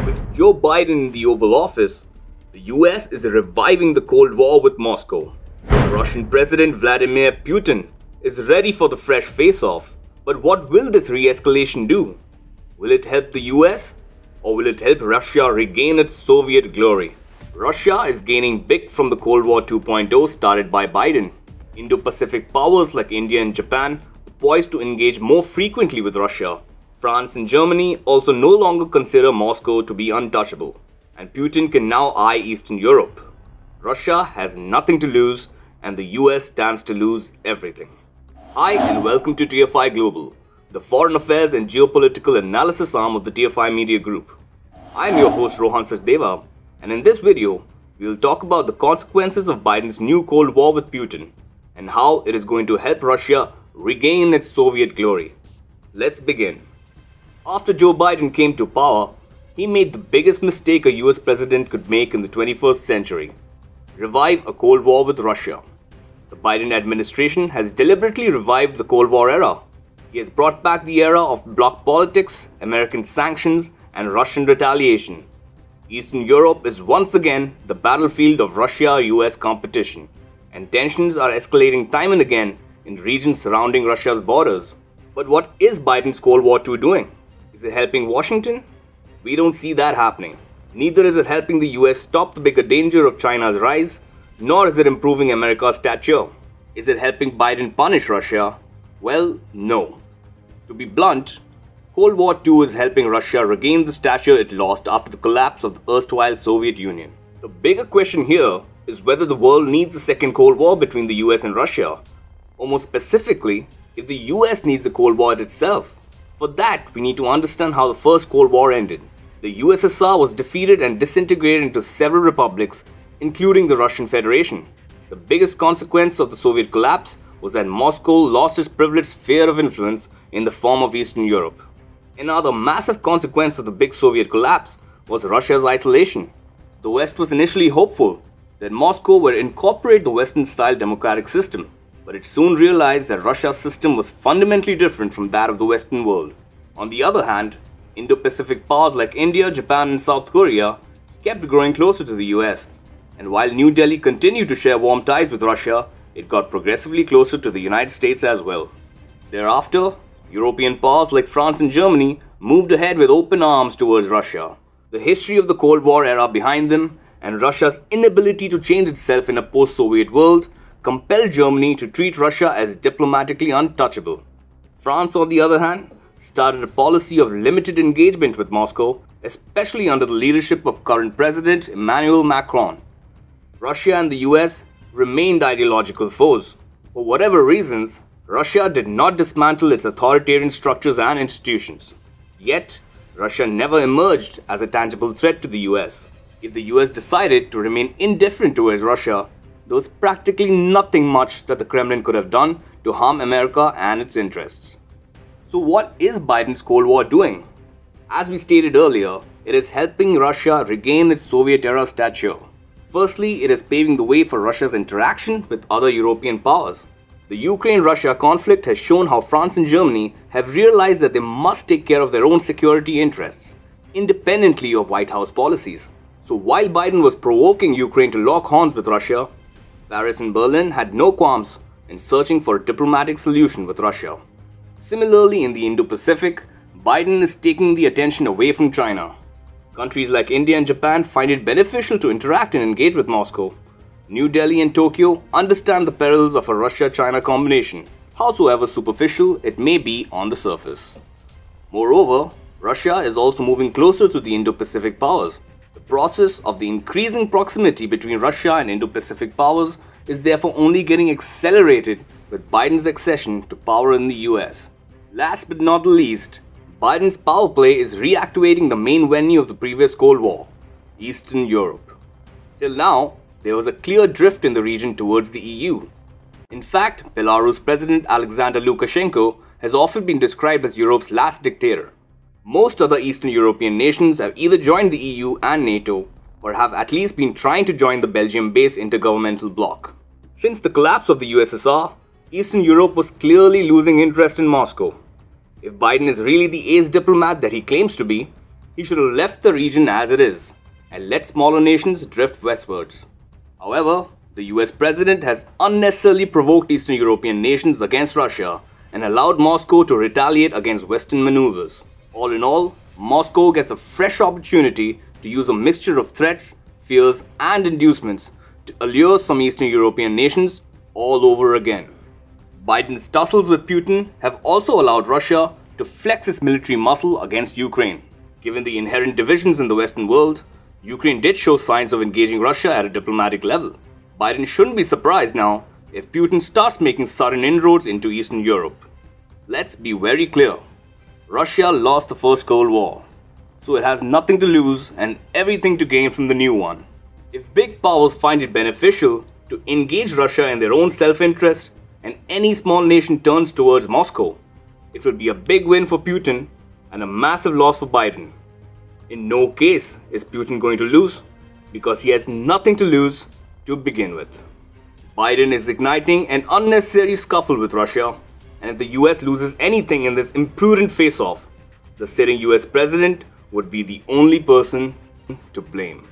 With Joe Biden in the Oval Office, the US is reviving the Cold War with Moscow. Russian President Vladimir Putin is ready for the fresh face-off. But what will this re-escalation do? Will it help the US? Or will it help Russia regain its Soviet glory? Russia is gaining big from the Cold War 2.0 started by Biden. Indo-Pacific powers like India and Japan are poised to engage more frequently with Russia. France and Germany also no longer consider Moscow to be untouchable, and Putin can now eye Eastern Europe. Russia has nothing to lose, and the US stands to lose everything. Hi and welcome to TFI Global, the foreign affairs and geopolitical analysis arm of the TFI Media Group. I am your host Rohan Sachdeva, and in this video, we will talk about the consequences of Biden's new Cold War with Putin and how it is going to help Russia regain its Soviet glory. Let's begin. After Joe Biden came to power, he made the biggest mistake a US president could make in the 21st century: revive a Cold War with Russia. The Biden administration has deliberately revived the Cold War era. He has brought back the era of bloc politics, American sanctions, and Russian retaliation. Eastern Europe is once again the battlefield of Russia-US competition, and tensions are escalating time and again in regions surrounding Russia's borders. But what is Biden's Cold War II doing? Is it helping Washington? We don't see that happening. Neither is it helping the US stop the bigger danger of China's rise, nor is it improving America's stature. Is it helping Biden punish Russia? Well, no. To be blunt, Cold War II is helping Russia regain the stature it lost after the collapse of the erstwhile Soviet Union. The bigger question here is whether the world needs a second Cold War between the US and Russia, or more specifically, if the US needs a Cold War itself. For that, we need to understand how the first Cold War ended. The USSR was defeated and disintegrated into several republics, including the Russian Federation. The biggest consequence of the Soviet collapse was that Moscow lost its privileged sphere of influence in the form of Eastern Europe. Another massive consequence of the big Soviet collapse was Russia's isolation. The West was initially hopeful that Moscow would incorporate the Western-style democratic system, but it soon realized that Russia's system was fundamentally different from that of the Western world. On the other hand, Indo-Pacific powers like India, Japan, and South Korea kept growing closer to the US, and while New Delhi continued to share warm ties with Russia, it got progressively closer to the United States as well. Thereafter, European powers like France and Germany moved ahead with open arms towards Russia. The history of the Cold War era behind them and Russia's inability to change itself in a post-Soviet world compelled Germany to treat Russia as diplomatically untouchable. France, on the other hand, started a policy of limited engagement with Moscow, especially under the leadership of current President Emmanuel Macron. Russia and the US remained ideological foes. For whatever reasons, Russia did not dismantle its authoritarian structures and institutions. Yet, Russia never emerged as a tangible threat to the US. If the US decided to remain indifferent towards Russia, there was practically nothing much that the Kremlin could have done to harm America and its interests. So what is Biden's Cold War doing? As we stated earlier, it is helping Russia regain its Soviet-era stature. Firstly, it is paving the way for Russia's interaction with other European powers. The Ukraine-Russia conflict has shown how France and Germany have realized that they must take care of their own security interests, independently of White House policies. So while Biden was provoking Ukraine to lock horns with Russia, Paris and Berlin had no qualms in searching for a diplomatic solution with Russia. Similarly, in the Indo-Pacific, Biden is taking the attention away from China. Countries like India and Japan find it beneficial to interact and engage with Moscow. New Delhi and Tokyo understand the perils of a Russia-China combination, howsoever superficial it may be on the surface. Moreover, Russia is also moving closer to the Indo-Pacific powers. The process of the increasing proximity between Russia and Indo-Pacific powers is therefore only getting accelerated with Biden's accession to power in the US. Last but not least, Biden's power play is reactivating the main venue of the previous Cold War, Eastern Europe. Till now, there was a clear drift in the region towards the EU. In fact, Belarus President Alexander Lukashenko has often been described as Europe's last dictator. Most other Eastern European nations have either joined the EU and NATO, or have at least been trying to join the Belgium-based intergovernmental bloc. Since the collapse of the USSR, Eastern Europe was clearly losing interest in Moscow. If Biden is really the ace diplomat that he claims to be, he should have left the region as it is and let smaller nations drift westwards. However, the US president has unnecessarily provoked Eastern European nations against Russia and allowed Moscow to retaliate against Western maneuvers. All in all, Moscow gets a fresh opportunity to use a mixture of threats, fears and inducements to allure some Eastern European nations all over again. Biden's tussles with Putin have also allowed Russia to flex its military muscle against Ukraine. Given the inherent divisions in the Western world, Ukraine did show signs of engaging Russia at a diplomatic level. Biden shouldn't be surprised now if Putin starts making sudden inroads into Eastern Europe. Let's be very clear. Russia lost the First Cold War, so it has nothing to lose and everything to gain from the new one. If big powers find it beneficial to engage Russia in their own self-interest and any small nation turns towards Moscow, it would be a big win for Putin and a massive loss for Biden. In no case is Putin going to lose, because he has nothing to lose to begin with. Biden is igniting an unnecessary scuffle with Russia, and if the US loses anything in this imprudent face-off, the sitting US president would be the only person to blame.